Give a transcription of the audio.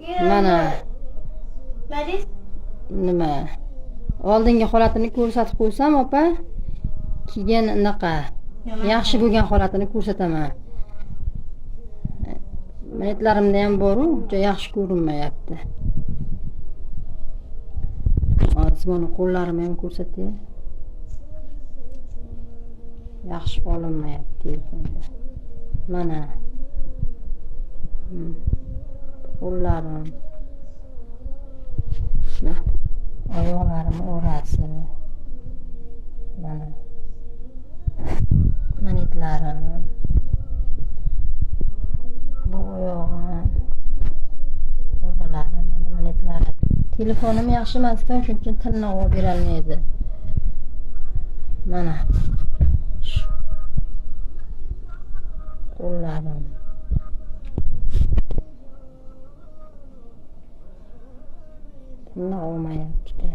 Mana nima? Oldingi holatini ko'rsatib qo'ysam, opa, keyin unaqa yaxshi bo'lgan holatini ko'rsataman. Minutlarimda ham bor-u, juda yaxshi ko'rinmayapti. Hozir buni qo'llarimni ham ko'rsatay. Yaxshi olinmayapti telefonda. Mana. Qo'llarim. Oyoqlarim orasi. Mana. Minutlarim. Bu oyog'im. Oralarim, mana minutlari. Telefonim yaxshi emas-da, shuning uchun tilni olib bera olmaydi. Mana. Qo'llarim. Tilni olmayapti.